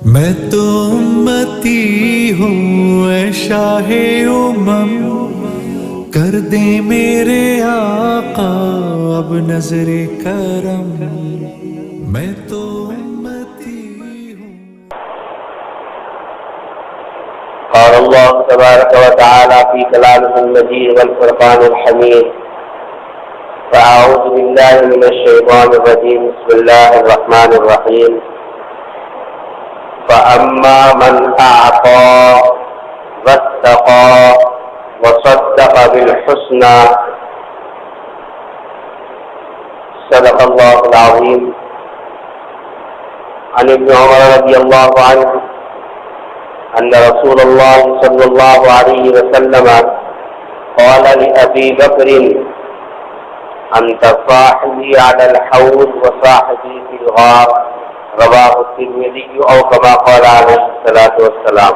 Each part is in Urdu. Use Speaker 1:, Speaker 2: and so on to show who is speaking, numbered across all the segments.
Speaker 1: میں تو امتی ہوں اے شاہ امم، کر دے میرے آقا اب نظر کرم، میں تو امتی ہوں۔
Speaker 2: قال اللہ تبارک و تعالی فی کلامہ المجید والفرقان الحمید، فاعوذ باللہ من الشیطان الرجیم، بسم اللہ الرحمن الرحیم۔ فَأَمَّا مَنْ أَعْطَى وَاتَّقَى وَصَدَّقَ بِالْحُسْنَى صدق اللہ العظیم۔ عن ابن عمر رضی اللہ عنہ ان رسول اللہ صلی اللہ علیہ وسلم قال لأبی بکر انت صاحبی علی الحوض وصاحبی فی الغار، رواہ الترمذی او کما قال علیہ الصلوۃ والسلام۔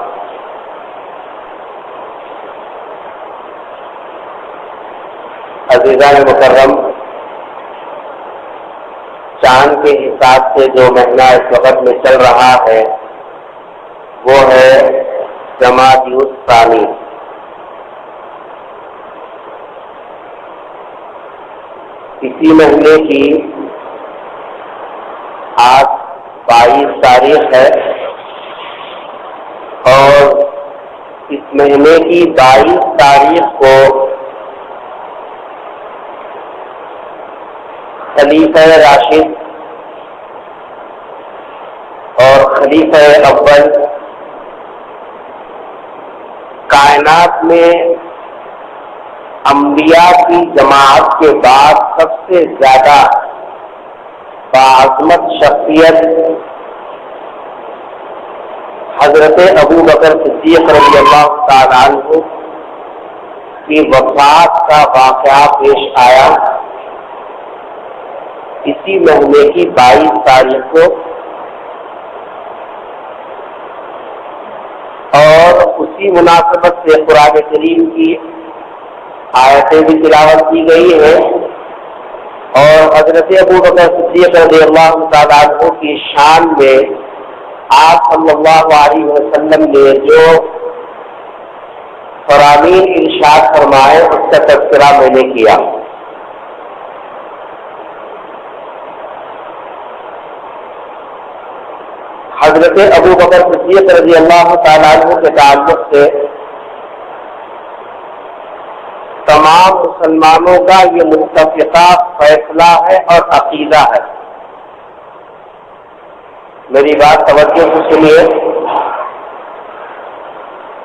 Speaker 2: عزیزان مکرم، چاند کے حساب سے جو مہینہ اس وقت میں چل رہا ہے وہ ہے جمادی الثانی۔ اسی مہینے کی آج 22 تاریخ ہے اور اس مہینے کی 22 تاریخ کو خلیفہ راشد اور خلیفہ اول کائنات میں انبیاء کی جماعت کے بعد سب سے زیادہ باعظمت شخصیت حضرت ابو بکر صدیق رضی اللہ تعالیٰ عنہ کی وفات کا واقعہ پیش آیا اسی مہینے کی 22 تاریخ کو، اور اسی مناسبت سے قرآن کریم کی آیتیں بھی تلاوت کی گئی ہیں، اور حضرت ابو بکر صدیق رضی اللہ تعالیٰ عنہ کی شان میں آپ صلی اللہ علیہ وسلم نے جو فرامین ارشاد فرمائے اس کا تذکرہ میں نے کیا۔ حضرت ابو بکر صدیق رضی اللہ تعالیٰ عنہ کے تعلق سے تمام مسلمانوں کا یہ متفقہ فیصلہ ہے اور عقیدہ ہے۔ میری بات توجہ سے سنیے،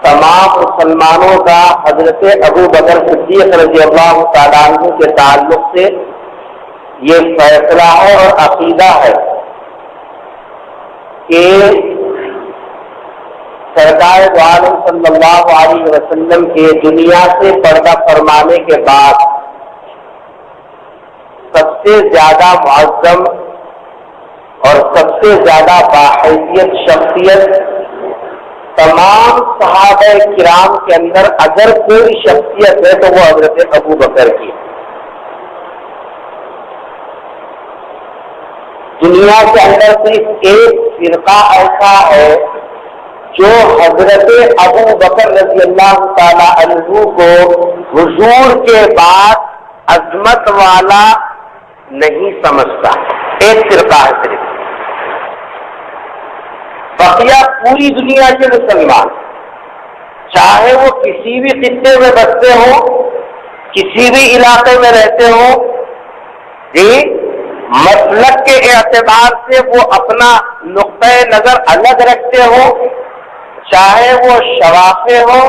Speaker 2: تمام مسلمانوں کا حضرت ابو بکر صدیق رضی اللہ تعالیٰ عنہ کے تعلق سے یہ فیصلہ ہے اور عقیدہ ہے کہ سرکار دو عالم صلی اللہ علیہ وسلم کے دنیا سے پردہ فرمانے کے بعد سب سے زیادہ معظم اور سب سے زیادہ باحیثیت شخصیت تمام صحابہ کرام کے اندر اگر کوئی شخصیت ہے تو وہ حضرت ابو بکر کی۔ دنیا کے اندر صرف ایک فرقہ ایسا ہے جو حضرت ابو بکر رضی اللہ تعالی عنہ کو حضور کے بعد عظمت والا نہیں سمجھتا، ایک فرقہ ہے صرف۔ بقیہ پوری دنیا کے مسلمان، چاہے وہ کسی بھی خطے میں بستے ہوں، کسی بھی علاقے میں رہتے ہوں، مسلک کے اعتبار سے وہ اپنا نقطۂ نظر الگ رکھتے ہوں، چاہے وہ شوافی ہو،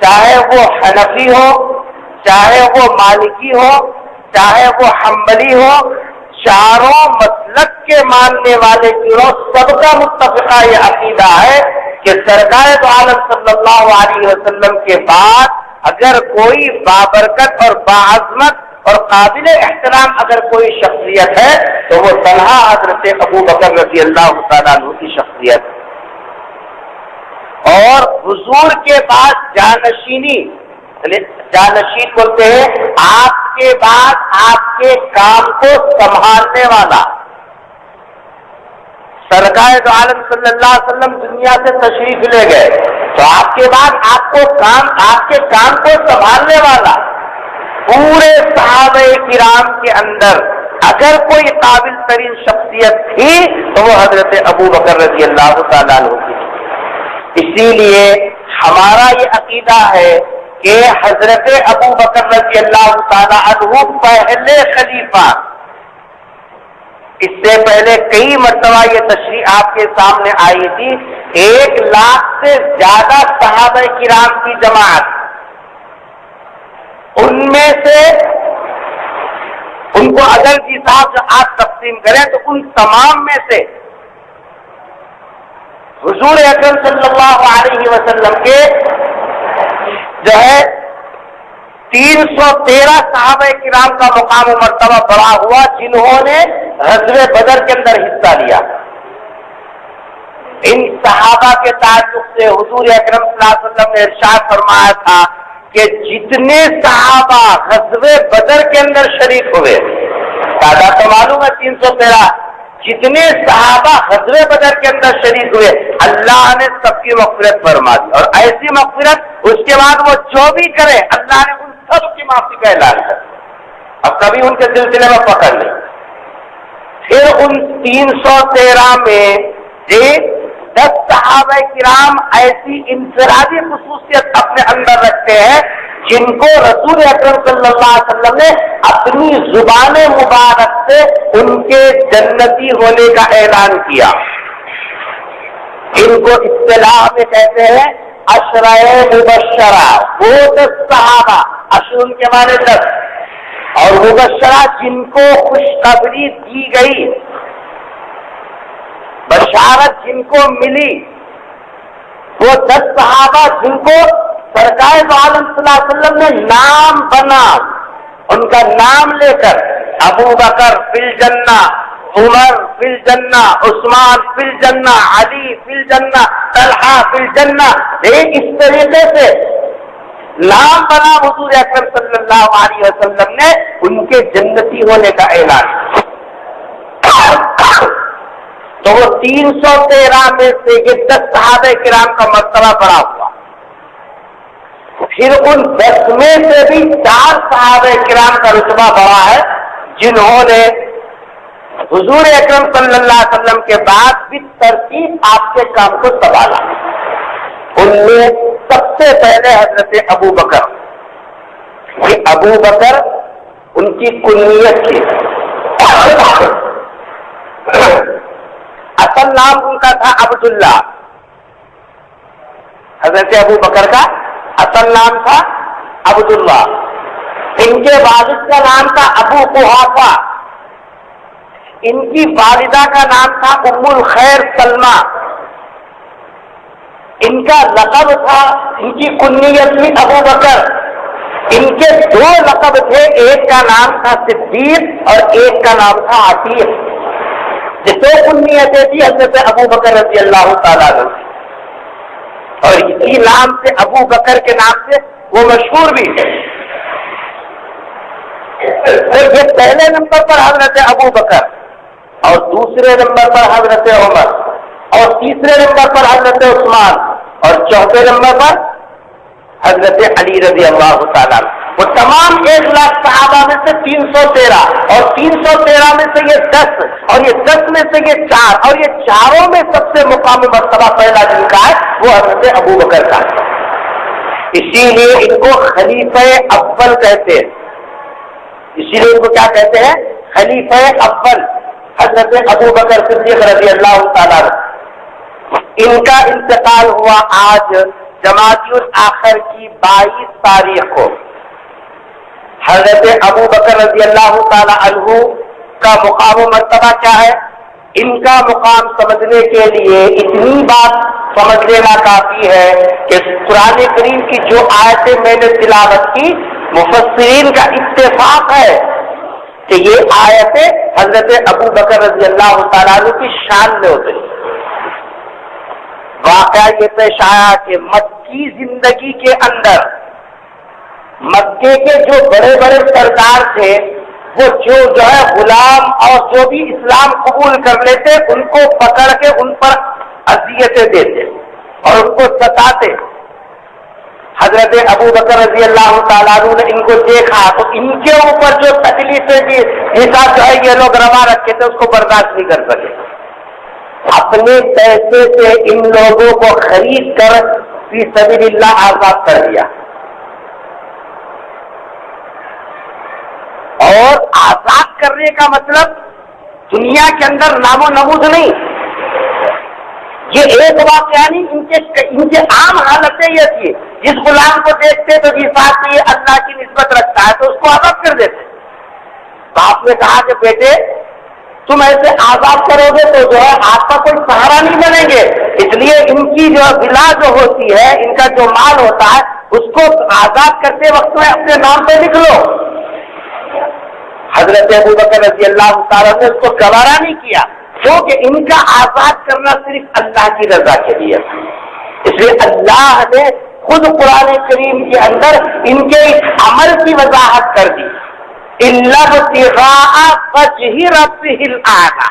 Speaker 2: چاہے وہ حنفی ہو، چاہے وہ مالکی ہو، چاہے وہ حنبلی ہو، چاروں مسلک کے ماننے والے گروہ سب کا متفقہ یہ عقیدہ ہے کہ سرکار دو عالم صلی اللہ علیہ وسلم کے بعد اگر کوئی بابرکت اور باعظمت اور قابل احترام اگر کوئی شخصیت ہے تو وہ تنہا حضرت ابو بکر رضی اللہ تعالیٰ عنہ کی شخصیت، اور حضور کے بعد جانشینی، جانشین بولتے ہیں آپ کے بعد آپ کے کام کو سنبھالنے والا، سرکار دو عالم صلی اللہ علیہ وسلم دنیا سے تشریف لے گئے تو آپ کے بعد آپ کے کام کو سنبھالنے والا پورے صحابہ کرام کے اندر اگر کوئی قابل ترین شخصیت تھی تو وہ حضرت ابو بکر رضی اللہ تعالیٰ عنہ تھی۔ اسی لیے ہمارا یہ عقیدہ ہے کہ حضرت ابو بکر رضی اللہ تعالیٰ عنہ پہلے خلیفہ، اس سے پہلے کئی مرتبہ یہ تشریح آپ کے سامنے آئی تھی، 1 لاکھ سے زیادہ صحابہ کرام کی جماعت، ان میں سے ان کو اگر جس حساب سے آج تقسیم کریں تو ان تمام میں سے حضور اکرم صلی اللہ علیہ وسلم کے جو ہے 313 صحابہ کرام کا مقام و مرتبہ بڑا ہوا جنہوں نے غزوہ بدر کے اندر حصہ لیا۔ ان صحابہ کے تعلق سے حضور اکرم صلی اللہ علیہ وسلم نے ارشاد فرمایا تھا کہ جتنے صحابہ غزوہ بدر کے اندر شریک ہوئے، تعداد تو معلوم ہے 313، جتنے صحابہ غزوہ بدر کے اندر شریک ہوئے اللہ نے سب کی مغفرت فرما دی، اور ایسی مغفرت اس کے بعد وہ جو بھی کرے اللہ نے ان سب کی معافی کا اعلان کر، اب کبھی ان کے سلسلے میں پکڑ نہیں۔ پھر ان 313 میں 10 صحابہ کرام ایسی انفرادی خصوصیت اپنے اندر رکھتے ہیں جن کو رسول اکرم صلی اللہ علیہ وسلم نے اپنی زبان مبارک سے ان کے جنتی ہونے کا اعلان کیا۔ ان کو اصطلاح میں کہتے ہیں عشرہ مبشرہ، وہ 10 صحابہ، عشر کے معنی 10، اور مبشرہ جن کو خوشخبری دی گئی، بشارت جن کو ملی، وہ 10 صحابہ جن کو سرکار دو عالم صلی اللہ علیہ وسلم نے نام بنا، ان کا نام لے کر ابو بکر فی الجنہ، عمر فی الجنہ، عثمان فی الجنہ، علی فی الجنہ، طلحہ فی الجنہ، اس طریقے سے نام بنا حضور اکرم صلی اللہ علیہ وسلم نے ان کے جنتی ہونے کا اعلان۔ تو وہ 313 میں سے یہ 10 صحابہ کرام کا مرتبہ بڑا ہوا۔ پھر ان 10 میں سے بھی 4 صحابہ کرام کا رتبہ بڑا ہے جنہوں نے حضور اکرم صلی اللہ علیہ وسلم کے بعد بھی ترتیب آپ کے کام کو سنبھالا۔ ان میں سب سے پہلے حضرت ابو بکر، یہ ابو بکر ان کی کنیت تھی، اصل نام ان کا تھا عبداللہ، حضرت ابو بکر کا اصل نام تھا عبداللہ، ان کے والد کا نام تھا ابو قحافہ، ان کی والدہ کا نام تھا ام الخیر سلمہ، ان کا لقب تھا، ان کی کنیت تھی ابو بکر، ان کے 2 لقب تھے، ایک کا نام تھا صدیق اور ایک کا نام تھا عتیق۔ یہ 2 کنیتیں تھی حضرت ابو بکر رضی اللہ تعالیٰ عنہ، اور اسی نام سے ابو بکر کے نام سے وہ مشہور بھی ہے۔ تو یہ پہلے نمبر پر حضرت ابو بکر، اور دوسرے نمبر پر حضرت عمر، اور تیسرے نمبر پر حضرت عثمان، اور چوتھے نمبر پر حضرت علی رضی اللہ تعالیٰ عنہ۔ وہ تمام 1 لاکھ صحابہ میں سے 313، اور 313 میں سے یہ 10، اور یہ 10 میں سے یہ 4، اور یہ چاروں میں سب سے مقام مرتبہ پہلا جن کا ہے وہ حضرت ابو بکر کا ہے۔ اسی لیے ان کو خلیفہ اول کہتے ہیں، اسی لیے ان کو کیا کہتے ہیں؟ خلیفہ اول حضرت ابو بکر صدیق رضی اللہ تعالیٰ عنہ۔ ان کا انتقال ہوا آج جمادی الاخر کی 22 تاریخ کو۔ حضرت ابو بکر رضی اللہ تعالی عنہ کا مقام و مرتبہ کیا ہے؟ ان کا مقام سمجھنے کے لیے اتنی بات سمجھ لینا کافی ہے کہ قرآن کریم کی جو آیتیں میں نے تلاوت کی، مفسرین کا اتفاق ہے کہ یہ آیتیں حضرت ابو بکر رضی اللہ تعالیٰ عنہ کی شان میں اتری۔ واقعہ یہ پیش آیا کہ مکی زندگی کے اندر مکے کے جو بڑے بڑے سردار تھے وہ جو ہے غلام اور جو بھی اسلام قبول کر لیتے ان کو پکڑ کے ان پر اذیتیں دیتے اور ان کو ستاتے. حضرت ابو بکر رضی اللہ تعالیٰ عنہ نے ان کو دیکھا تو ان کے اوپر جو تکلیفیں کی حساب جو ہے یہ لوگ روا رکھے تھے اس کو برداشت نہیں کر سکے. اپنے پیسے سے ان لوگوں کو خرید کر فی سبیل اللہ آزاد کر دیا. اور آزاد کرنے کا مطلب دنیا کے اندر نام و نمود نہیں. یہ ایک واقعہ نہیں، ان کے عام حالتیں یہ تھی. جس غلام کو دیکھتے تو جس بات میں یہ اللہ کی نسبت رکھتا ہے تو اس کو آزاد کر دیتے. باپ نے کہا کہ بیٹے تم ایسے آزاد کرو گے تو جو ہے آپ کا کوئی سہارا نہیں بنیں گے، اس لیے ان کی جو بلا جو ہوتی ہے، ان کا جو مال ہوتا ہے اس کو آزاد کرتے وقت میں اپنے نام پہ لکھ لو. حضرت ابو بکر رضی اللہ تعالیٰ نے اس کو گوارا نہیں کیا کیونکہ ان کا آزاد کرنا صرف اللہ کی رضا کے لیے تھا. اس لیے اللہ نے خود قرآن کریم کے اندر ان کے اس عمل کی وضاحت کر دی. إِلَّا ابْتِغَاءَ وَجْهِ رَبِّهِ الْأَعْلَىٰ،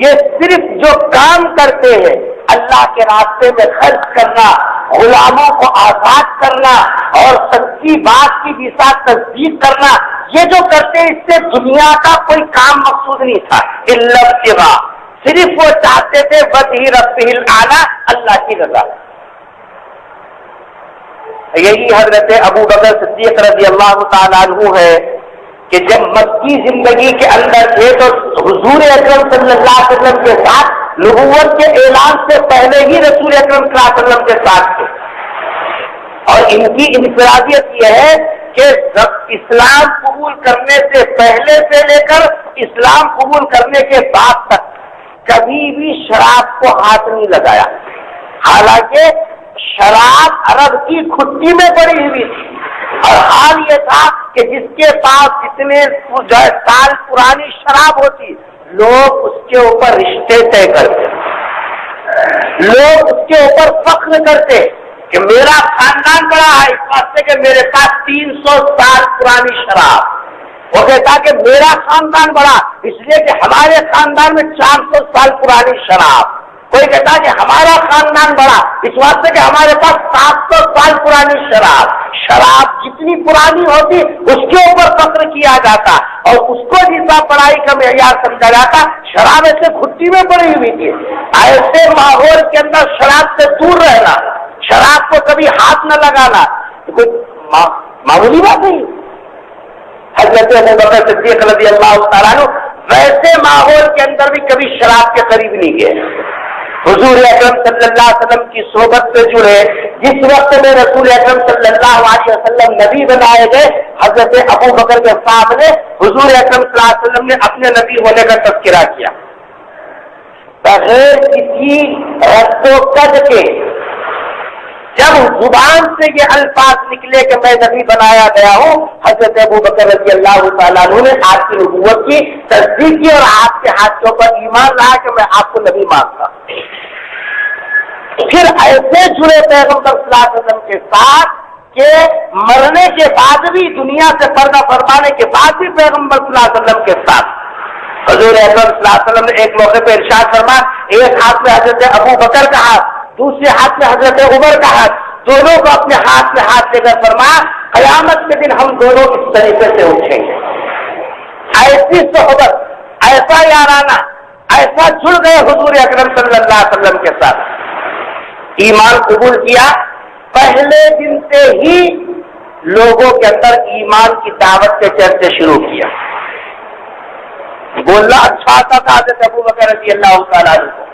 Speaker 2: یہ صرف جو کام کرتے ہیں اللہ کے راستے میں خرچ کرنا، غلاموں کو آزاد کرنا اور سچی بات کی بھی ساتھ تصدیق کرنا، یہ جو کرتے اس سے دنیا کا کوئی کام مقصود نہیں تھا. إِلَّا ابْتِغَاءَ، صرف وہ چاہتے تھے وَجْهِ رَبِّهِ الْأَعْلَىٰ، اللہ کی رضا. یہی حضرت ابو بکر صدیق رضی اللہ تعالیٰ عنہ ہے کہ جب مکی زندگی کے اندر تھے تو حضور اکرم صلی اللہ علیہ وسلم کے ساتھ نبوت کے اعلان سے پہلے ہی رسول اکرم صلی اللہ علیہ وسلم کے ساتھ تھے. اور ان کی انفرادیت یہ ہے کہ اسلام قبول کرنے سے پہلے سے لے کر اسلام قبول کرنے کے بعد تک کبھی بھی شراب کو ہاتھ نہیں لگایا. حالانکہ شراب عرب کی کھٹی میں پڑی ہوئی تھی اور حال یہ تھا کہ جس کے پاس اتنے سال پرانی شراب ہوتی لوگ اس کے اوپر رشتے طے کرتے، لوگ اس کے اوپر فخر کرتے کہ میرا خاندان بڑا ہے اس واسطے کہ میرے پاس 300 سال پرانی شراب. وہ کہتا کہ میرا خاندان بڑا اس لیے کہ ہمارے خاندان میں 400 سال پرانی شراب. کوئی کہتا کہ ہمارا خاندان بڑا اس واسطے کہ ہمارے پاس 700 سال پرانی شراب. شراب جتنی پرانی ہوتی اس کے اوپر فخر کیا جاتا اور اس کو جتنا پڑھائی کا معیار سمجھا جاتا. شراب ایسے گھٹی میں پڑی ہوئی تھی. ایسے ماحول کے اندر شراب سے دور رہنا، شراب کو کبھی ہاتھ نہ لگانا کوئی معمولی بات نہیں. حضرت ابو بکر صدیق رضی اللہ تعالیٰ عنہ ویسے ماحول کے اندر بھی کبھی شراب کے قریب نہیں گئے. حضور اکرم صلی اللہ علیہ وسلم کی صحبت سے جڑے. جس وقت میں رسول اکرم صلی اللہ علیہ وسلم نبی بنائے گئے حضرت ابو بکر کے سامنے حضور اکرم صلی اللہ علیہ وسلم نے اپنے نبی ہونے کا تذکرہ کیا بغیر کسی رد و قد کے. جب زبان سے یہ الفاظ نکلے کہ میں نبی بنایا گیا ہوں، حضرت ابو بکر رضی اللہ تعالیٰ عنہ نے آپ کی نبوت کی تصدیق کی اور آپ کے ہاتھوں پر ایمان لایا کہ میں آپ کو نبی مانتا. پھر ایسے جڑے پیغمبر صلی اللہ علیہ وسلم کے ساتھ کہ مرنے کے بعد بھی دنیا سے پردہ فرمانے کے بعد بھی پیغمبر صلی اللہ علیہ وسلم کے ساتھ. حضور اکرم صلی اللہ علیہ وسلم نے ایک موقع پہ ارشاد فرمایا، ایک ہاتھ میں حضرت ابو بکر کا ہاتھ، دوسرے ہاتھ میں حضرت عمر کا ہاتھ، دونوں کو اپنے ہاتھ میں ہاتھ لے کر فرمایا قیامت کے دن ہم دونوں اس طریقے سے اٹھیں گے. ایسی صحبت، ایسا یارانہ، ایسا جڑ گئے حضور اکرم صلی اللہ علیہ وسلم کے ساتھ. ایمان قبول کیا، پہلے دن سے ہی لوگوں کے اندر ایمان کی دعوت کے چرچے شروع کیا. بولنا اچھا آتا تھا حضرت ابو بکر رضی اللہ تعالیٰ عنہ کو.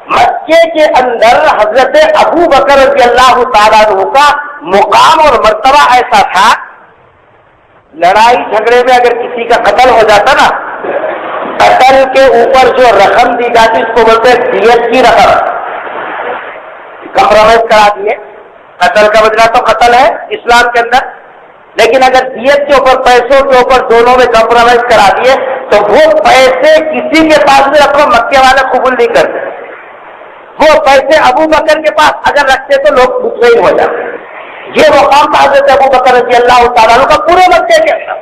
Speaker 2: مکے کے اندر حضرت ابو بکر رضی اللہ تعالیٰ عنہ کا مقام اور مرتبہ ایسا تھا، لڑائی جھگڑے میں اگر کسی کا قتل ہو جاتا نا، قتل کے اوپر جو رقم دی جاتی اس کو بولتے ہیں دیت کی رقم. کمپرومائز کرا دیے، قتل کا بدلہ تو قتل ہے اسلام کے اندر، لیکن اگر دیت کے اوپر پیسوں کے اوپر دونوں میں کمپرومائز کرا دیے تو وہ پیسے کسی کے پاس بھی رکھو مکے والے قبول نہیں کرتے. وہ پیسے ابو بکر کے پاس اگر رکھتے تو لوگ مطمئن ہو جاتے. یہ مقام تھا حضرت ابو بکر رضی اللہ تعالیٰ عنہ کا پورے مکے کے اندر.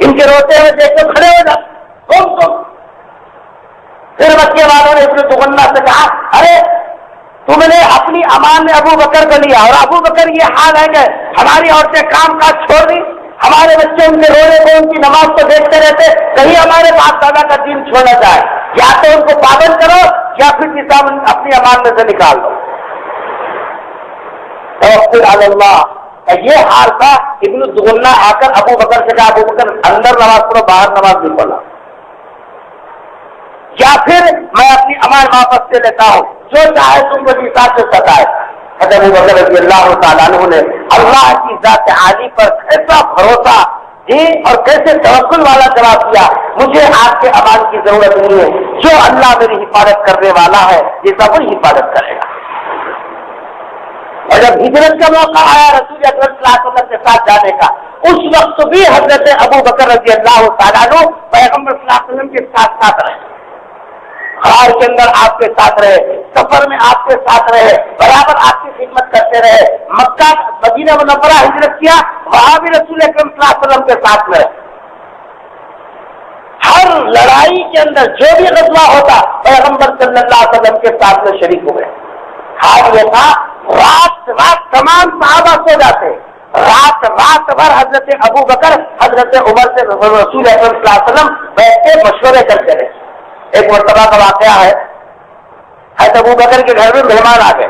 Speaker 2: ان کے روتے ہوئے دیکھ کے کھڑے ہو جاتے. تم پھر مکے والوں نے ابن دغنہ سے کہا ارے تم نے اپنی امان میں ابو بکر کو لیا اور ابو بکر یہ حال ہے کہ ہماری عورتیں کام کاج چھوڑ دی, ہمارے بچے ان کے رونے کو ان کی نماز کو دیکھتے رہتے, کہیں ہمارے باپ دادا کا دین چھوڑ نہ جائے, یا تو ان کو پابند کرو یا پھر کتاب اپنی امان میں سے نکال دو. توکل علی اللہ یہ حال تھا. ابن دغنہ آ کر ابو بکر سے کہا ابو بکر اندر نماز پڑھو باہر نماز نہیں پڑھنا, یا پھر میں اپنی امان واپس سے لیتا ہوں, جو چاہے تم کو حساب سے ستائے. حضرت ابو بکر رضی اللہ تعالیٰ عنہ نے اللہ کی ذات عالی پر کیسا بھروسہ اور کیسے توکل والا جواب دیا, مجھے آپ کے امان کی ضرورت نہیں ہے, جو اللہ میری حفاظت کرنے والا ہے جیسا وہی حفاظت کرے گا. اور جب ہجرت کا موقع آیا رسول اکرم صلی اللہ علیہ وسلم کے ساتھ جانے کا, اس وقت بھی حضرت ابو بکر رضی اللہ تعالیٰ عنہ پیغمبر صلی اللہ علیہ وسلم کے ساتھ ساتھ رہے, غار کے اندر آپ کے ساتھ رہے, سفر میں آپ کے ساتھ رہے, برابر آپ کی خدمت کرتے رہے. مکہ مدینہ منورہ ہجرت کیا, وہاں بھی رسول اکرم صلی اللہ علیہ وسلم کے ساتھ رہے. ہر لڑائی کے اندر جو بھی غزوہ ہوتا پیغمبر صلی اللہ علیہ وسلم کے ساتھ میں شریک ہوئے. حال یہ تھا رات رات تمام صحابہ سو جاتے, رات رات بھر حضرت ابو بکر حضرت عمر سے رسول اکرم صلی اللہ علیہ وسلم بیٹھ کے مشورے کرتے رہے. ایک مرتبہ کا واقعہ ہے, حضرت ابو بکر کے گھر میں مہمان آ گئے.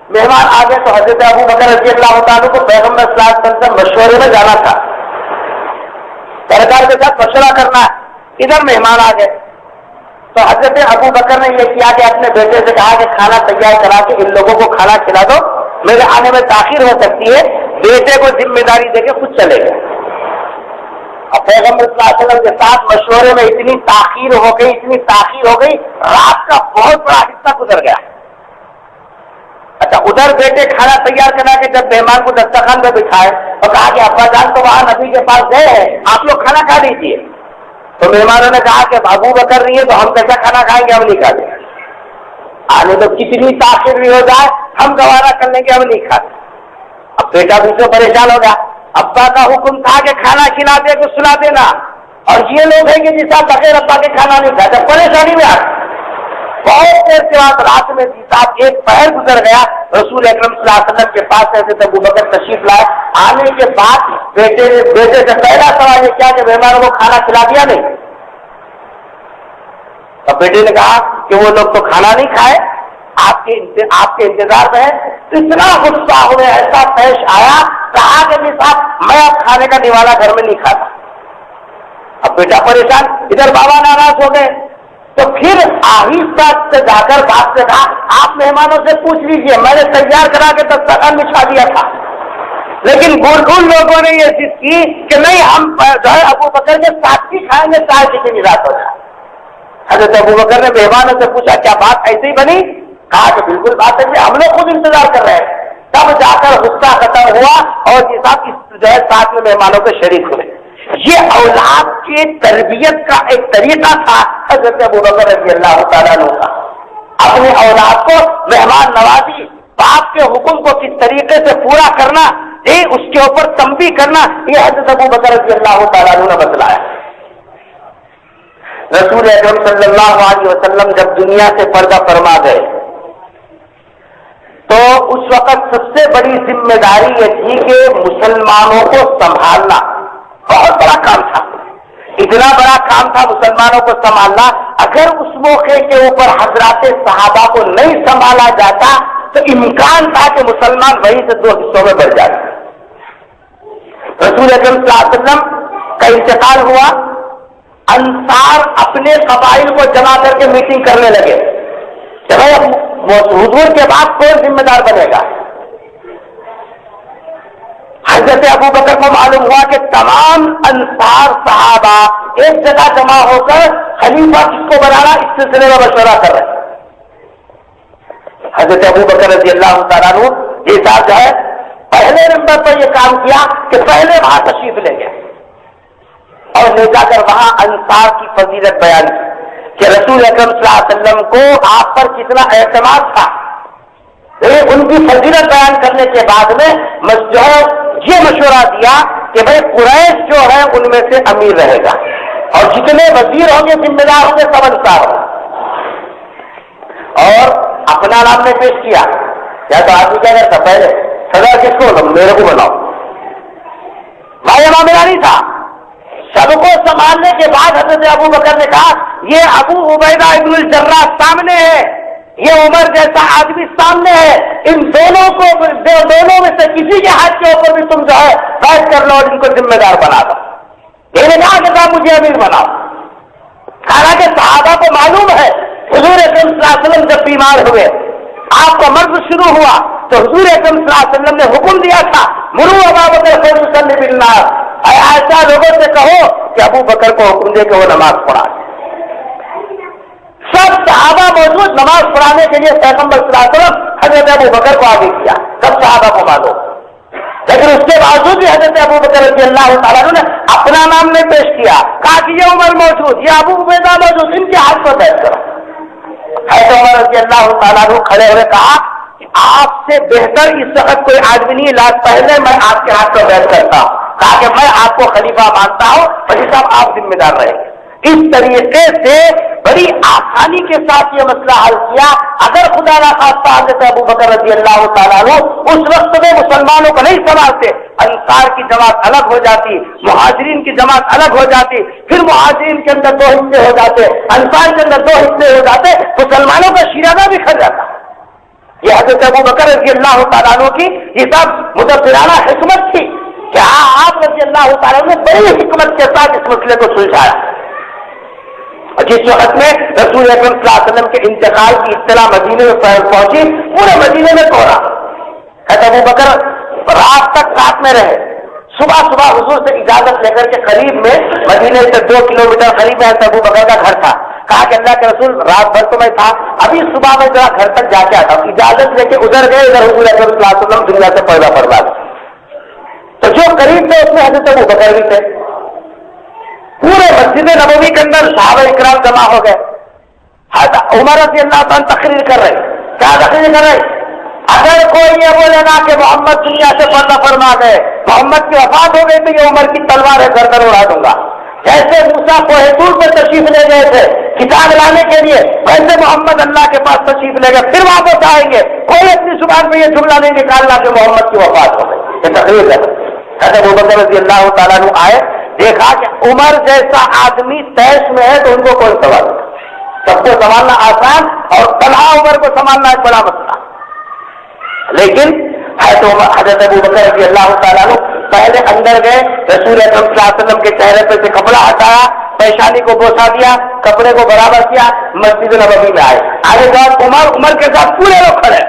Speaker 2: مہمان آ گئے تو حضرت ابو بکر رضی اللہ تعالیٰ کو پیغمبر صلی اللہ علیہ وسلم سے مشورے میں جانا تھا, سرکار کے ساتھ مشورہ کرنا ہے. ادھر مہمان آ گئے تو حضرت ابو بکر نے یہ کیا کہ اپنے بیٹے سے کہا کہ کھانا تیار کرا کے ان لوگوں کو کھانا کھلا دو, میرے آنے میں تاخیر ہو سکتی ہے. بیٹے کو ذمہ داری دے کے خود چلے گئے. اب پیغمبر صلی اللہ علیہ وسلم کے ساتھ مشورے میں اتنی تاخیر ہو گئی, رات کا بہت بڑا حصہ گزر گیا. اچھا ادھر بیٹے کھانا تیار کرا کے جب مہمان کو دسترخوان پہ بٹھائے اور کہا کہ ابا جان تو وہاں نبی کے پاس گئے ہیں, آپ لوگ کھانا کھا لیجیے. تو مہمانوں نے کہا کہ ابو بکر نہیں ہے تو ہم کیسا کھانا کھائیں گے, ہم نہیں کھاتے. آنے تو کتنی تاخیر بھی ہو جائے ہم گوارا کر لیں گے, ہم نہیں کھاتے. اب بیٹا بھی تو پریشان ہو گیا. ابا کا حکم تھا کہ کھانا کھلا دے کو سلا دینا, اور یہ لوگ ہیں کہ جس آپ بغیر ابا کے کھانا نہیں کھاتے, پریشانی میں آ بہت دیر کے بعد رات میں صاحب ایک پہر گزر گیا. رسول اکرم صلی اللہ علیہ وسلم کے پاس ایسے ابو بکر تشریف لائے. آنے کے بعد بیٹے سے پہلا سوال یہ کیا کہ مہمانوں کو کھانا کھلا دیا نہیں. تو بیٹے نے کہا کہ وہ لوگ تو کھانا نہیں کھائے, آپ کے انتظار میں ہے. اتنا غصہ ہوئے, ایسا پیش آیا, کہا کہ جی صاحب میں اب کھانے کا نوالا گھر میں نہیں کھاتا. اب بیٹا پریشان, ادھر بابا ناراض ہو گئے. تو پھر آہستہ سے جا کر باپ سے کہا آپ مہمانوں سے پوچھ لیجیے, میں نے تیار کرا کے دسترخوان بچھا دیا تھا, لیکن ان لوگوں نے یہ ضد کی کہ نہیں ہم جو ہے ابو بکر کے ساتھ ہی کھائیں گے چاہے کتنی رات ہو جائے. حضرت ابو بکر نے مہمانوں سے پوچھا کیا بات ایسی ہی بنی؟ کہا کہ بالکل بات ہے, ہم لوگ خود انتظار کر رہے ہیں. تب جا کر غصہ ختم ہوا اور یہ صاحب جو ہے ساتھ میں مہمانوں کے شریک ہوئے. یہ اولاد کی تربیت کا ایک طریقہ تھا حضرت ابو بکر رضی اللہ تعالیٰ عنہ کا. اپنے اولاد کو مہمان نوازی, باپ کے حکم کو کس طریقے سے پورا کرنا, اس کے اوپر تنبیہ کرنا, یہ حضرت ابو بکر رضی اللہ تعالیٰ عنہ نے بتلایا. رسول اکرم صلی اللہ علیہ وسلم جب دنیا سے پردہ فرما گئے تو اس وقت سب سے بڑی ذمہ داری یہ تھی کہ مسلمانوں کو سنبھالنا بہت بڑا کام تھا. اتنا بڑا کام تھا مسلمانوں کو سنبھالنا, اگر اس موقع کے اوپر حضرات صحابہ کو نہیں سنبھالا جاتا تو امکان تھا کہ مسلمان وہیں سے دو حصوں میں بڑھ جاتے. رسول اکرم صلی اللہ علیہ وسلم کا انتقال ہوا, انصار اپنے قبائل کو جمع کر کے میٹنگ کرنے لگے کہ بھائی حضور کے بعد کون ذمہ دار بنے گا. حضرت ابو بکر کو معلوم ہوا کہ تمام انصار صحابہ ایک جگہ جمع ہو کر خلیفہ کس کو بنانا اس سلسلے میں مشورہ کر رہے ہیں. حضرت ابو بکر رضی اللہ تعالیٰ عنہ یہ صاحب جو ہے پہلے نمبر پر یہ کام کیا کہ پہلے وہاں تشریف لے گئے اور لے جا کر وہاں انصار کی فضیلت بیان کی کہ رسول اکرم صلی اللہ علیہ وسلم کو آپ پر کتنا اعتماد تھا. ان کی فضیلت بیان کرنے کے بعد میں یہ مشورہ دیا کہ بھائی قریش جو ہے ان میں سے امیر رہے گا اور جتنے وزیر ہوں گے ذمہ دار ہوں گے سب انصار ہوں گے۔ اور اپنا نام نے پیش کیا، یا تو آدمی کیا کرتا پہلے صدر کس کو؟ میرے کو بناؤ، بھائی میرا نہیں تھا۔ سب کو سنبھالنے کے بعد حضرت ابو بکر نے کہا یہ ابو عبیدہ ابن الجراح سامنے ہے، یہ عمر جیسا آدمی سامنے ہے، ان دونوں میں سے کسی کے ہاتھ کے اوپر بھی تم جو ہے بیٹھ کر لو اور ان کو ذمہ دار بنا دو۔ یہ نے کہا کہ صاحب مجھے امیر بناؤ، حالانکہ صحابہ کو معلوم ہے حضور اکرم صلی اللہ علیہ وسلم جب بیمار ہوئے، آپ کا مرض شروع ہوا تو حضور اکرم صلی اللہ علیہ وسلم نے حکم دیا تھا مرو ابا بکر فلیصلی بالناس، ایسا لوگوں سے کہو کہ ابو بکر کو حکم دے کہ وہ نماز پڑھا۔ سب صحابہ موجود، نماز پڑھانے کے لیے پیغمبر صلی اللہ علیہ وسلم حضرت ابو بکر کو آگے کیا، سب صحابہ کو معلوم، لیکن اس کے باوجود بھی حضرت ابو بکر رضی اللہ تعالیٰ عنہ نے اپنا نام نہیں پیش کیا، کہا کہ یہ عمر موجود، یہ ابو عبیدہ موجود، ان کے ہاتھ پر بیٹھ کرو۔ حضرت عمر رضی اللہ تعالیٰ عنہ کھڑے ہوئے کہا کہ آپ سے بہتر اس وقت کوئی آدمی نہیں، لاج پہلے میں آپ کے ہاتھ پر بیٹھ کرتا ہوں، کہا کہ میں آپ کو خلیفہ مانتا ہوں، وزیر صاحب آپ ذمہ دار رہیں گے۔ اس طریقے سے بڑی آسانی کے ساتھ یہ مسئلہ حل کیا۔ اگر خدا نہ خواستہ حضرت ابو بکر رضی اللہ تعالیٰ عنہ اس وقت میں مسلمانوں کو نہیں سنبھالتے، انصار کی جماعت الگ ہو جاتی، مہاجرین کی جماعت الگ ہو جاتی، پھر مہاجرین کے اندر 2 حصے ہو جاتے، انصار کے اندر 2 حصے ہو جاتے، مسلمانوں کا شیرازہ بکھر جاتا۔ یہ حضرت ابو بکر رضی اللہ تعالیٰ عنہ کی یہ سب مدبرانہ حکمت تھی کہ آپ رضی اللہ تعالیٰ عنہ نے بڑی حکمت کے ساتھ اس مسئلے کو سلجھایا۔ جس وقت میں رسول اکرم صلی اللہ علیہ وسلم کے انتقال کی اطلاع مدینے میں پہنچی، پورے مدینے میں کوہرا، ابو بکر رات تک ساتھ میں رہے، صبح حضور سے اجازت لے کر کے قریب میں مدینے سے 2 کلومیٹر قریب ہے ابو بکر کا گھر تھا، کہا کہ اللہ کے رسول رات بھر تو میں تھا، ابھی صبح میں ذرا گھر تک جا کے آتا ہوں، اجازت لے کے ادھر گئے، ادھر حضور اکرم صلی اللہ علیہ وسلم دنیا سے پردہ پڑوا گئے۔ تو جو قریب تھے اس میں حضرت ابو بکر بھی تھے، پورے مسجد نبوی کے اندر صحابہ اکرام جمع ہو گئے۔ عمر رضی اللہ تعالیٰ تقریر کر رہے، کیا تقریر کر رہے؟ اگر کوئی یہ بولے نا کہ محمد دنیا سے پردہ فرما گئے، محمد کی وفات ہو گئی تو یہ عمر کی تلوار ہے گردن اڑا دوں گا۔ جیسے موسیٰ کوہ طور پر تشریف لے گئے تھے کتاب لانے کے لیے، ویسے محمد اللہ کے پاس تشریف لے گئے، پھر واپس آئیں گے، کوئی اپنی زبان میں یہ جملہ نہیں نکالنا کہ محمد کی وفات ہو گئی۔ یہ تقریر ہے۔ حضرت ابوبکر رضی اللہ تعالیٰ عنہ آئے، دیکھا کہ عمر جیسا آدمی تیش میں ہے تو ان کو کون سنبھالے؟ سب کو سنبھالنا آسان اور تنہا عمر کو سنبھالنا ایک بڑا مسئلہ۔ لیکن حضرت ابوبکر رضی اللہ تعالیٰ عنہ پہلے اندر گئے، رسول اکرم صلی اللہ علیہ وسلم کے چہرے پہ سے کپڑا ہٹایا، پیشانی کو بوسا دیا، کپڑے کو برابر کیا، مسجد نبوی میں آئے۔ آگے بعد عمر کے ساتھ پورے لوگ کھڑے۔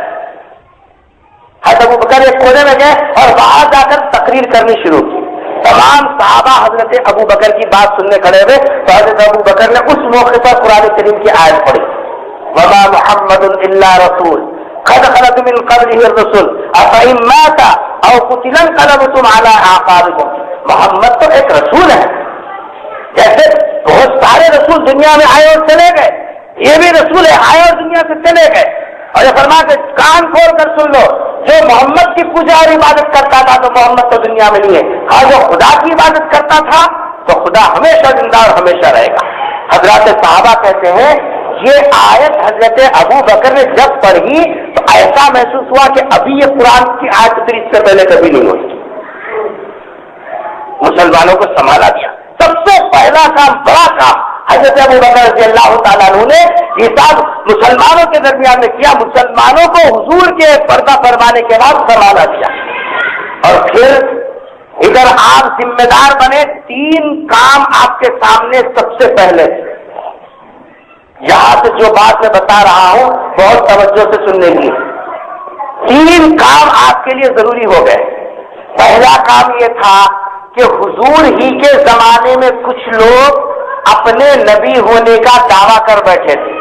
Speaker 2: حضرت ابوبکر ایک کونے میں گئے اور باہر جا کر تقریر کرنی شروع کی۔ تمام صحابہ حضرت ابو بکر کی بات سننے کھڑے ہوئے تو حضرت ابو بکر نے اس موقع پر قرآن کریم کی آیت پڑھی، وما محمد الا رسول قد خلت من قبله الرسل افإن مات او قتل انقلبتم على اعقابكم۔ محمد تو ایک رسول ہے، جیسے بہت سارے رسول دنیا میں آئے اور چلے گئے، یہ بھی رسول ہے، آئے اور دنیا سے چلے گئے۔ اور یہ فرما کہ کان کھول کر سن لو، جو محمد کی پوجا اور عبادت کرتا تھا تو محمد تو دنیا میں نہیں ہے، اور جو خدا کی عبادت کرتا تھا تو خدا ہمیشہ زندہ اور ہمیشہ رہے گا۔ حضرات صحابہ کہتے ہیں یہ آیت حضرت ابو بکر نے جب پڑھی تو ایسا محسوس ہوا کہ ابھی یہ قرآن کی آیت اتری، اس سے پہلے کبھی نہیں ہوئی۔ مسلمانوں کو سنبھالا دیا۔ سب سے پہلا کام، بڑا کام حضرت ابو بکر رضی اللہ تعالیٰ عنہ نے یہ سب مسلمانوں کے درمیان میں کیا، مسلمانوں کو حضور کے پردہ فرمانے کے بعد سنبھالا دیا۔ اور پھر ادھر آپ ذمہ دار بنے، 3 کام آپ کے سامنے سب سے پہلے۔ یہاں سے جو بات میں بتا رہا ہوں بہت توجہ سے سننے کی، 3 کام آپ کے لیے ضروری ہو گئے۔ پہلا کام یہ تھا کہ حضور ہی کے زمانے میں کچھ لوگ اپنے نبی ہونے کا دعویٰ کر بیٹھے تھے،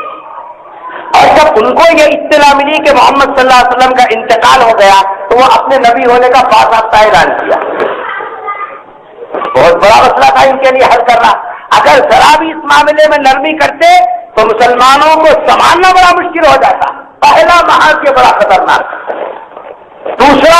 Speaker 2: اور جب ان کو یہ اطلاع ملی کہ محمد صلی اللہ علیہ وسلم کا انتقال ہو گیا تو وہ اپنے نبی ہونے کا باضابطہ اعلان کیا۔ بہت بڑا مسئلہ تھا ان کے لیے حل کرنا۔ اگر ذرا بھی اس معاملے میں نرمی کرتے تو مسلمانوں کو سنبھالنا بڑا مشکل ہو جاتا۔ پہلا محاذ یہ بڑا خطرناک۔ دوسرا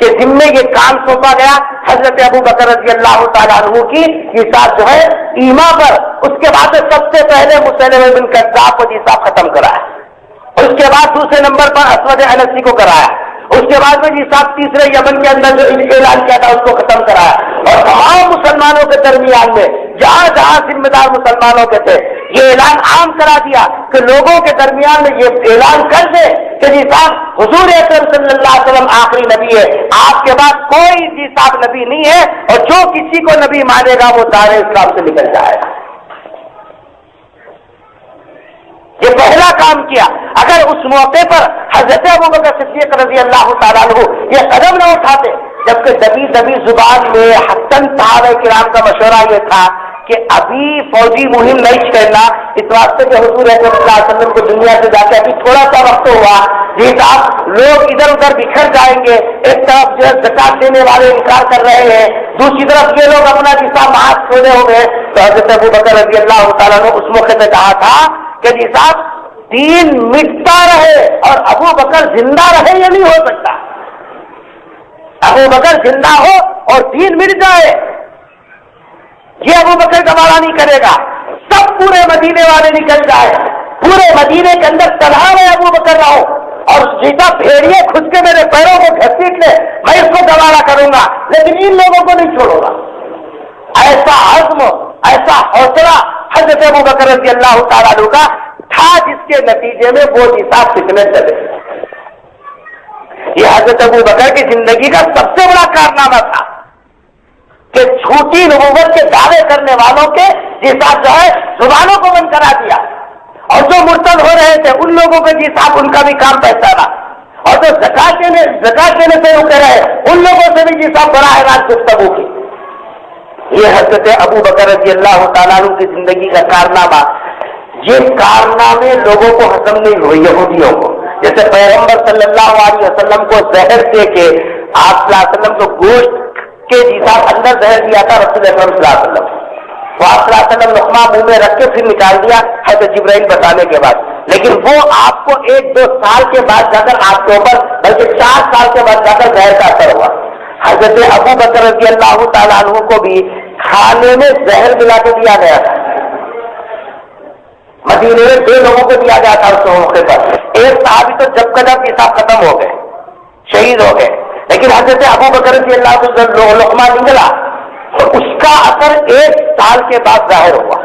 Speaker 2: کہ ذمے یہ کام سونپا گیا حضرت ابو بکر رضی اللہ تعالیٰ عنہ کی جساب جو ہے ایما پر، اس کے بعد سب سے پہلے مسلمہ بن کذاب کو جساب ختم کرایا، اس کے بعد دوسرے نمبر پر اسود انسی کو کرایا، اس کے بعد میں جساب تیسرے یمن کے اندر جو اعلان کیا تھا اس کو ختم کرایا، اور تمام مسلمانوں کے درمیان میں جہاں جہاں ذمہ دار مسلمانوں کے تھے یہ اعلان عام کرا دیا کہ لوگوں کے درمیان میں یہ اعلان کر دے کہ جی صاحب حضور اکرم صلی اللہ علیہ وسلم آخری نبی ہے، آپ کے بعد کوئی جی صاحب نبی نہیں ہے، اور جو کسی کو نبی مانے گا وہ دائرہ اسلام سے نکل جائے گا۔ یہ پہلا کام کیا۔ اگر اس موقع پر حضرت ابوبکر صدیق رضی اللہ تعالیٰ عنہ یہ قدم نہ اٹھاتے، جبکہ دبی دبی زبان میں حتاً صحابہ کرام کا مشورہ یہ تھا کہ ابھی فوجی مہم نہیں کرنا، اس واسطے کہ حضور اکرم صلی اللہ علیہ وسلم کو دنیا سے جا کے ابھی تھوڑا سا وقت ہوا، جی صاحب لوگ ادھر ادھر بکھر جائیں گے، ایک طرف جو ہے زکات دینے والے انکار کر رہے ہیں، دوسری طرف یہ لوگ اپنا جسا مہات چھوڑے ہو گئے، تو حضرت ابوبکر رضی اللہ تعالیٰ نے اس موقع میں کہا تھا کہ جی صاحب دین مٹتا رہے اور ابو بکر زندہ رہے، یہ نہیں ہو سکتا۔ ابو بکر زندہ ہو اور دین مٹ جائے، یہ ابو بکر گوارا نہیں کرے گا۔ سب پورے مدینے والے نکل جائے، پورے مدینے کے اندر تنہا میں ابو بکر رہو، اور جیتا بھیڑیے خود کے میرے پیروں کو گھسیٹ لے، میں اس کو گوارا کروں گا، لیکن ان لوگوں کو نہیں چھوڑوں گا۔ ایسا عزم، ایسا حوصلہ حضرت ابو بکر رضی اللہ تعالیٰ عنہ کا تھا، جس کے نتیجے میں وہ جساب کتنے چلے۔ یہ حضرت ابو بکر کی زندگی کا سب سے بڑا کارنامہ تھا کہ جھوٹی نبوت کے دعوے کرنے والوں کے جساب جو ہے زبانوں کو بند کرا دیا، اور جو مرتد ہو رہے تھے ان لوگوں کے جساب ان کا بھی کام پہچانا، اور جو زکات دینے سے رکے رہے ان لوگوں سے بھی جساب براہ راست گفتگو کی۔ یہ حضرت ابو بکر رضی اللہ تعالیٰ عنہ کی زندگی کا کارنامہ، یہ کارنامے لوگوں کو ہضم نہیں ہوئے، یہودیوں کو، جیسے پیغمبر صلی اللہ علیہ وسلم کو زہر دے کے آپ صلی اللہ علیہ وسلم کو گوشت کے جساب اندر زہر دیا تھا رسول اکرم صلی اللہ علیہ وسلم، وہ آپ صلی اللہ علیہ وسلم لقمہ منہ میں رکھ کے پھر نکال دیا حضرت جبرائیل بتانے کے بعد، لیکن وہ آپ کو 1-2 سال کے بعد جا کر آپ کے اوپر، بلکہ 4 سال کے بعد جا کر زہر کا اثر ہوا۔ حضرت ابو بکر رضی اللہ تعالیٰ عنہ کو بھی کھانے میں زہر ملا کے دیا گیا تھا، مدینے میں 2 لوگوں کو دیا گیا تھا اس موقع پر، ایک صحابی تو جب کا جب حساب ختم ہو گئے، شہید ہو گئے، لیکن حضرت ابو بکر رضی اللہ عنہ لقمہ نکلا تو اس کا اثر 1 سال کے بعد ظاہر ہوا،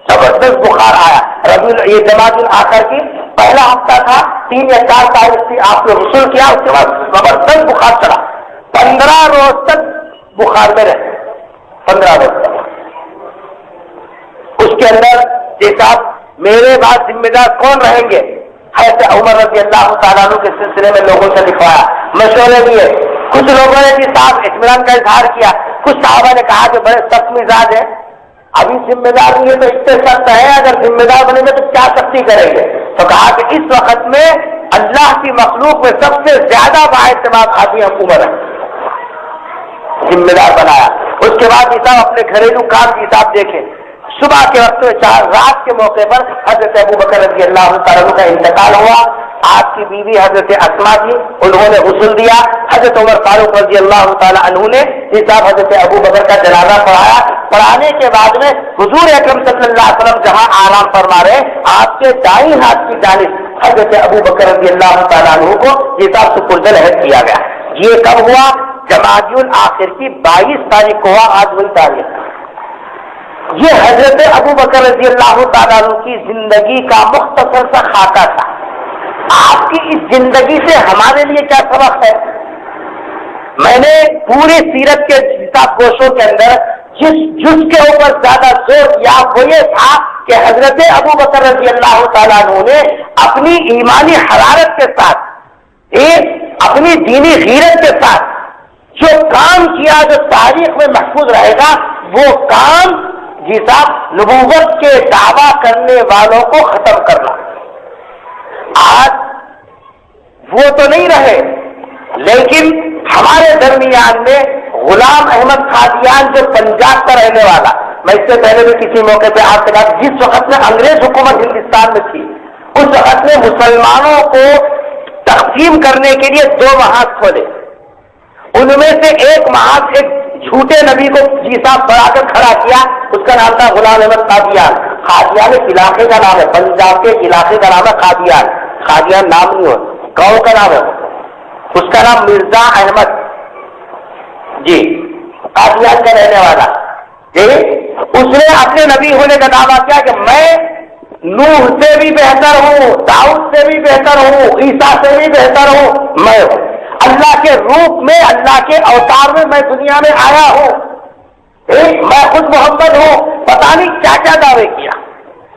Speaker 2: زبردست بخار آیا۔ یہ جماعت الاخر کی پہلا ہفتہ تھا، 3 یا 4 تاریخ تھی، آپ نے غسل کیا، اس کے بعد زبردست بخار چڑھا، 15 روز تک بخار میں رہے، 15 روز تک۔ اس کے اندر جیسا میرے بعد ذمہ دار کون رہیں گے، حضرت عمر رضی اللہ تعالیٰ عنہ کے سلسلے میں لوگوں سے لکھوایا، مشورے دیے، کچھ لوگوں نے بھی صاحب اطمینان کا اظہار کیا، کچھ صحابہ نے کہا کہ بڑے سخت مزاج ہیں، ابھی ذمہ دار نہیں ہے تو اتنے سخت ہے، اگر ذمہ دار بنے گے تو کیا سختی کریں گے، تو کہا کہ اس وقت میں اللہ کی مخلوق میں سب سے زیادہ بااعتماد آدمی عمر ہے، ذمہ دار بنایا۔ اس کے بعد صاحب اپنے گھریلو کام کی حساب دیکھیں، صبح کے وقت میں رات کے موقع پر حضرت ابو بکر رضی اللہ تعالیٰ کا انتقال ہوا، آپ کی بیوی حضرت اسما تھی، انہوں نے غسل دیا، حضرت عمر فاروق رضی اللہ تعالیٰ عنہ نے صاحب حضرت ابو بکر کا جنازہ پڑھایا، پڑھانے کے بعد میں حضور اکرم صلی اللہ علیہ وسلم جہاں آرام فرما رہے، آپ کے دائیں ہاتھ کی جانب حضرت ابو بکر رضی اللہ تعالیٰ عنہ کو صاحب سپرد العہد کیا گیا۔ یہ کب ہوا؟ جمادی الاخر کی 22 تاریخ کو ہوا، آج وہی تاریخ۔ یہ حضرت ابو بکر رضی اللہ تعالیٰ عنہ کی زندگی کا مختصر سا خاکہ تھا۔ آپ کی اس زندگی سے ہمارے لیے کیا سبق ہے؟ میں نے پوری سیرت کے کتاب گوشوں کے اندر جس جز کے اوپر زیادہ زور دیا وہ یہ تھا کہ حضرت ابو بکر رضی اللہ تعالیٰ عنہ نے اپنی ایمانی حرارت کے ساتھ، ایک اپنی دینی غیرت کے ساتھ جو کام کیا، جو تاریخ میں محفوظ رہے گا، وہ کام صاحب نبوت کے دعویٰ کرنے والوں کو ختم کرنا۔ آج وہ تو نہیں رہے، لیکن ہمارے درمیان میں غلام احمد قادیان جو پنجاب کا رہنے والا، میں اس سے پہلے بھی کسی موقع پہ آپ کے ساتھ، جس وقت میں انگریز حکومت ہندوستان میں تھی، اس وقت میں مسلمانوں کو تقسیم کرنے کے لیے 2 محاذ کھولے، ان میں سے ایک محاذ ایک جھوٹے نبی کو جی صاحب بڑھا کر کھڑا کیا، اس کا نام تھا غلام احمد قادیان۔ قادیان ایک علاقے کا نام ہے، پنجاب کے علاقے کا نام ہے قادیان۔ قادیان نام نہیں ہو، گاؤں کا نام ہے، اس کا نام مرزا احمد جی، قادیان کا رہنے والا جی۔ اس نے اپنے نبی ہونے کا دعویٰ کیا کہ میں نوح سے بھی بہتر ہوں، داؤد سے بھی بہتر ہوں، عیسیٰ سے بھی بہتر ہوں، میں ہوں اللہ کے روپ میں، اللہ کے اوتار میں میں دنیا میں آیا ہوں، میں خود محمد ہوں۔ پتہ نہیں کیا کیا دعوے کیا،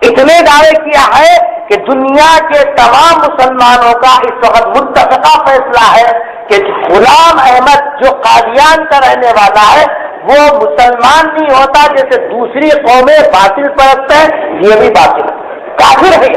Speaker 2: اتنے دعوے کیا ہے کہ دنیا کے تمام مسلمانوں کا اس وقت متفقہ فیصلہ ہے کہ غلام احمد جو قادیان کا رہنے والا ہے وہ مسلمان نہیں ہوتا، جیسے دوسری قومیں باطل پرست ہیں، یہ بھی باطل کافر ہے۔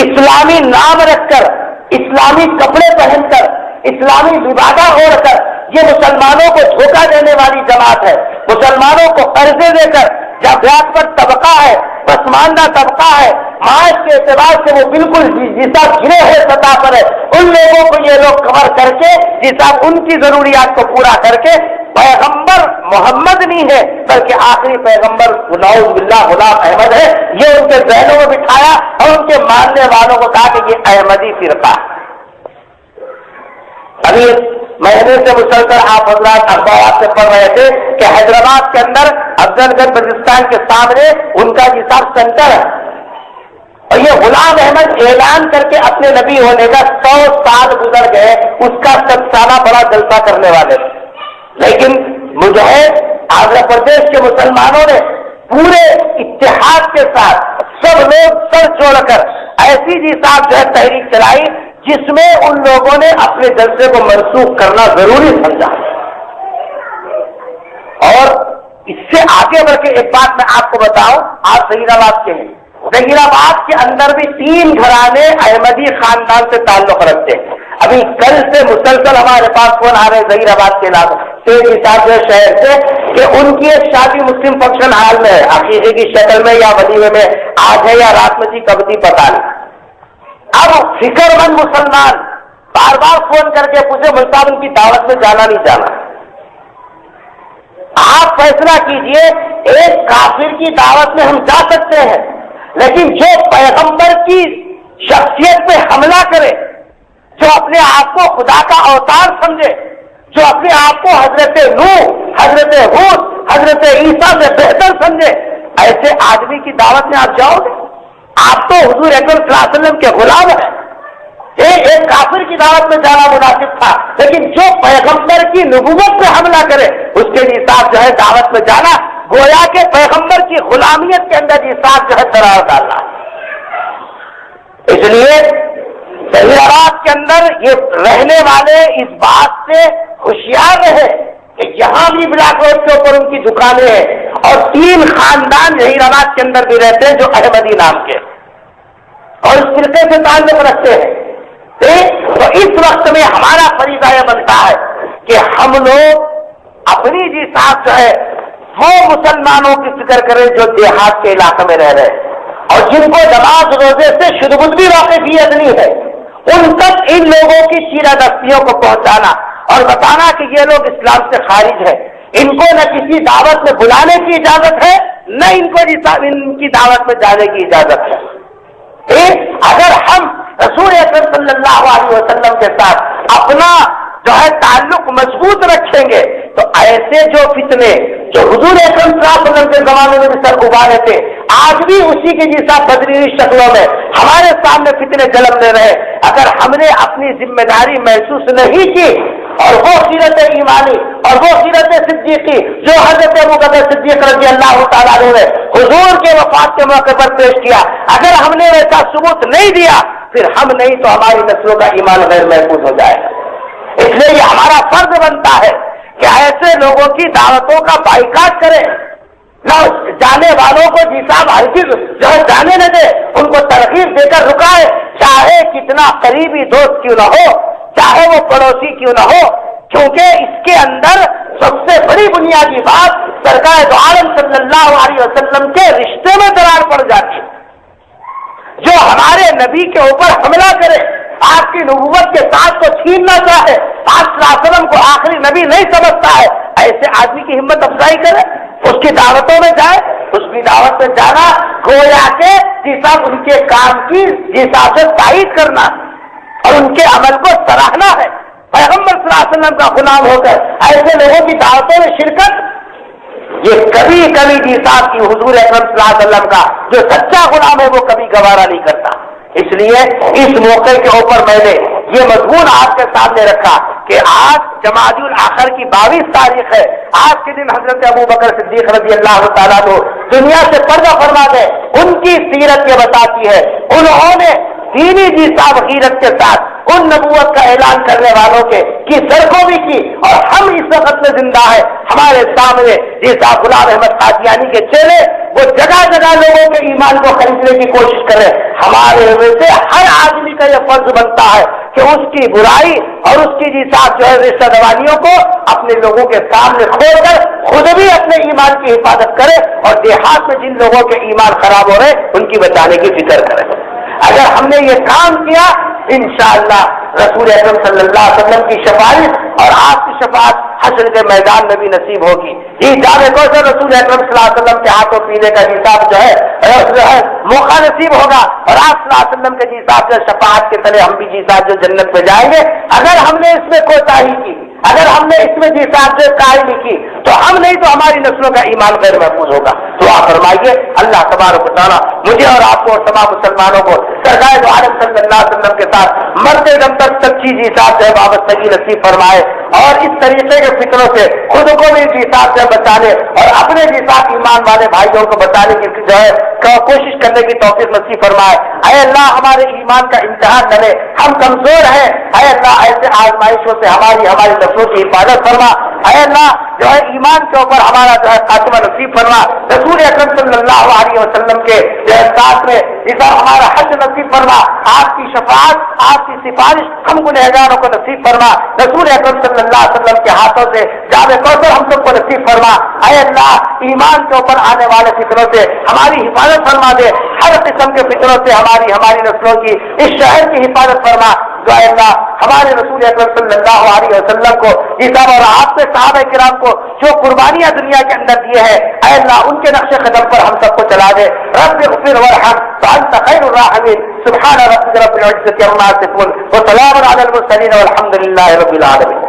Speaker 2: اسلامی نام رکھ کر، اسلامی کپڑے پہن کر، اسلامی لبادہ اوڑھ کر یہ مسلمانوں کو دھوکہ دینے والی جماعت ہے۔ مسلمانوں کو قرضے دے کر، جب بیاج پر طبقہ ہے، پسماندہ طبقہ ہے، معاش کے اعتبار سے وہ بالکل جیسا گرے ہوئے سطح پر ہے، ان لوگوں کو یہ لوگ کور کر کے جیسا ان کی ضروریات کو پورا کر کے پیغمبر محمد نہیں ہے بلکہ آخری پیغمبر نعوذ باللہ غلام احمد ہے، یہ ان کے ذہنوں میں بٹھایا اور ان کے ماننے والوں کو کہا کہ یہ احمدی فرقہ ہے۔ ابھی مہینے سے مسلسل آپ حضرات اخبارات سے پڑھ رہے تھے کہ حیدرآباد کے اندر افضل گنج بلوچستان کے سامنے ان کا حساب سینٹر ہے، اور یہ غلام احمد اعلان کر کے اپنے نبی ہونے کا 100 سال گزر گئے، اس کا 100 سالہ بڑا جلسہ کرنے والے تھے، لیکن مجاہد آندھرا پردیش کے مسلمانوں نے پورے اتحاد کے ساتھ سب لوگ سر جوڑ کر ایسی جی صاحب جو ہے تحریک چلائی جس میں ان لوگوں نے اپنے جلسے کو منسوخ کرنا ضروری سمجھا۔ اور اس سے آگے بڑھ کے ایک بات میں آپ کو بتاؤں، آپ ظہیر آباد کے ہیں، ظہیر آباد کے اندر بھی 3 گھرانے احمدی خاندان سے تعلق رکھتے ہیں۔ ابھی کل سے مسلسل ہمارے پاس فون آ رہے ہیں ظہیر آباد کے علاقے سے شہر سے کہ ان کی ایک شادی مسلم فنکشن ہال میں ہے، عقیقے کی شکل میں یا ولیمے میں آج ہے یا رات میں جی کب تھی پتہ نہیں۔ اب فکر مند مسلمان بار بار فون کر کے پوچھے مل صاحب ان کی دعوت میں جانا نہیں جانا، آپ فیصلہ کیجئے۔ ایک کافر کی دعوت میں ہم جا سکتے ہیں، لیکن جو پیغمبر کی شخصیت پہ حملہ کرے، جو اپنے آپ کو خدا کا اوتار سمجھے، جو اپنے آپ کو حضرت نوح، حضرت ہود، حضرت عیسیٰ سے بہتر سمجھے، ایسے آدمی کی دعوت میں آپ جاؤ گے؟ آپ تو حضور اکرم صلی اللہ علیہ وسلم کے غلام ہیں۔ ایک کافر کی دعوت میں جانا مناسب تھا، لیکن جو پیغمبر کی نبوت پہ حملہ کرے اس کے لیے صاحب جو ہے دعوت میں جانا گویا کہ پیغمبر کی غلامیت کے اندر یہ صاحب جو ہے درار ڈالنا۔ اس لیے ظہیر آباد کے اندر یہ رہنے والے اس بات سے ہوشیار رہے کہ یہاں بھی بلاک روڈ کے اوپر ان کی دکانیں ہیں، اور 3 خاندان ظہیر آباد کے اندر بھی رہتے ہیں جو احمدی نام کے اور اس فرقے سے تعلق رکھتے ہیں۔ تو اس وقت میں ہمارا فریضہ یہ بنتا ہے کہ ہم لوگ اپنی جی ساتھ جو ہے وہ مسلمانوں کی فکر کریں جو دیہات کے علاقے میں رہ رہے ہیں اور جن کو نماز روزے سے شد بدی واقفیت نہیں ہے، ان تک ان لوگوں کی چیرہ دستیوں کو پہنچانا اور بتانا کہ یہ لوگ اسلام سے خارج ہے، ان کو نہ کسی دعوت میں بلانے کی اجازت ہے، نہ ان کو ان کی دعوت میں جانے کی اجازت ہے۔ اگر ہم رسول اکرم صلی اللہ علیہ وسلم کے ساتھ اپنا جو ہے تعلق مضبوط رکھیں گے تو ایسے جو فتنے جو حضور اکرم صلی اللہ علیہ وسلم کے زمانے میں بھی سر ابھارے تھے، آج بھی اسی کی جیسا بدری شکلوں میں ہمارے سامنے فتنے جنم لے رہے، اگر ہم نے اپنی ذمہ داری محسوس نہیں کی اور وہ سیرت ایمانی اور وہ سیرت صدیقی جو حضرت ابوبکر صدیق رضی اللہ تعالیٰ عنہ نے حضور کے وفات کے موقع پر پیش کیا، اگر ہم نے ویسا ثبوت نہیں دیا پھر ہم نہیں تو ہماری نسلوں کا ایمان غیر محفوظ ہو جائے گا۔ اس لیے یہ ہمارا فرض بنتا ہے کہ ایسے لوگوں کی دعوتوں کا بائیکاٹ کریں، نہ جانے والوں کو جی صاحب ہرگز جو ہے جانے نہ دے، ان کو ترغیب دے کر رکائے، چاہے کتنا قریبی دوست کیوں نہ ہو، چاہے وہ پڑوسی کیوں نہ ہو، کیونکہ اس کے اندر سب سے بڑی بنیادی بات سرکار دو عالم صلی اللہ علیہ وسلم کے رشتے میں درار پڑ جاتی ہے۔ جو ہمارے نبی کے اوپر حملہ کرے، آپ کی نبوت کے ساتھ کو چھیننا چاہے, آپ صلی اللہ علیہ وسلم کو آخری نبی نہیں سمجھتا ہے, ایسے آدمی کی ہمت افزائی کرے, اس کی دعوتوں میں جائے. اس کی دعوت میں جانا گویا کہ جیسا ان کے کام کی جیسا سے تائید کرنا اور ان کے عمل کو سراہنا ہے. پیغمبر صلی اللہ علیہ وسلم کا غلام ہو کر ایسے لوگوں کی دعوتوں میں شرکت, یہ کبھی کبھی جیسا کی حضور اکرم صلی اللہ علیہ وسلم کا جو سچا غلام ہے وہ کبھی گوارا نہیں کرتا. اس لیے اس موقع کے اوپر میں نے یہ مضمون آپ کے سامنے رکھا کہ آج جمادی الاخر کی 22 تاریخ ہے. آج کے دن حضرت ابو بکر صدیق رضی اللہ تعالیٰ کو دنیا سے پردہ فرما دے. ان کی سیرت یہ بتاتی ہے, انہوں نے دینی جیسا غیرت کے ساتھ ان نبوت کا اعلان کرنے والوں کی سڑکوں بھی کی, اور ہم اس وقت میں زندہ ہیں. ہمارے سامنے جیسا غلام احمد قادیانی کے چہرے وہ جگہ جگہ لوگوں کے ایمان کو خریدنے کی کوشش کر رہے ہیں. ہمارے میں سے ہر آدمی کا یہ فرض بنتا ہے کہ اس کی برائی اور اس کی جیسا جو ہے رشتہ دوانیوں کو اپنے لوگوں کے سامنے کھول کر خود بھی اپنے ایمان کی حفاظت کرے, اور دیہات میں جن لوگوں کے ایمان خراب ہو رہے ان کی بچانے کی فکر کرے. اگر ہم نے یہ کام کیا انشاءاللہ رسول اکرم صلی اللہ علیہ وسلم کی شفاعت اور آپ کی شفاعت حشر کے میدان میں بھی نصیب ہوگی. یہ جامع کوثر رسول اکرم صلی اللہ علیہ وسلم کے ہاتھوں پینے کا حساب جو ہے موقع نصیب ہوگا, اور آپ صلی اللہ علیہ وسلم کے حساب سے شفاعت کے تلے ہم بھی حساب جو جنت میں جائیں گے. اگر ہم نے اس میں کوتاہی کی, اگر ہم نے اس میں حساب سے قائل کی, تو ہم نہیں تو ہماری نسلوں کا ایمان غیر محفوظ ہوگا. دعا فرمائیے اللہ تبارک و تعالیٰ مجھے اور آپ کو اور تمام مسلمانوں کو سرکار دو عالم صلی اللہ علیہ وسلم کے ساتھ مرتے دم تک سچی حساب سے وابستگی نصیب فرمائے, اور اس طریقے کے فکروں سے خود کو بھی حساب سے بچانے اور اپنے حساب ایمان والے بھائیوں کو بچانے کی جو ہے کوشش کرنے کی توفیق نصیب فرمائے. اے اللہ ہمارے ایمان کا امتحان نہ لے, ہم کمزور ہیں. اے اللہ ایسے آزمائشوں سے ہماری نسلوں کی حفاظت فرما. اے اللہ جو ہے ایمان کے اوپر ہمارا جو ہے خاتمہ نصیب فرما. رسول اکرم صلی اللہ علیہ وسلم کے جو ہے ساتھ میں اس ہمارا حج نصیب فرما. آپ کی شفاعت, آپ کی سفارش ہم گنہگاروں کو نصیب فرما. رسول اکرم صلی اللہ علیہ وسلم کے ہاتھوں سے جامع کوثر ہم سب کو نصیب فرما. اے اللہ ایمان کے اوپر آنے والے فکروں سے ہماری حفاظت فرما دے. ہر قسم کے فکروں سے ہماری نسلوں کی اس شہر کی حفاظت فرما. جو اے اللہ ہمارے رسول اکرم صلی اللہ علیہ وسلم کو عیسیٰ اور آپ کے صحابہ کرام کو جو قربانیاں دنیا کے اندر دیے ہیں, اے اللہ ان کے نقش قدم پر ہم سب کو چلا دے. رب اغفر وارحم وانت خیر الراحمین. سبحان ربک رب العزة عما یصفون وسلام علی المرسلین والحمد للہ رب العالمین.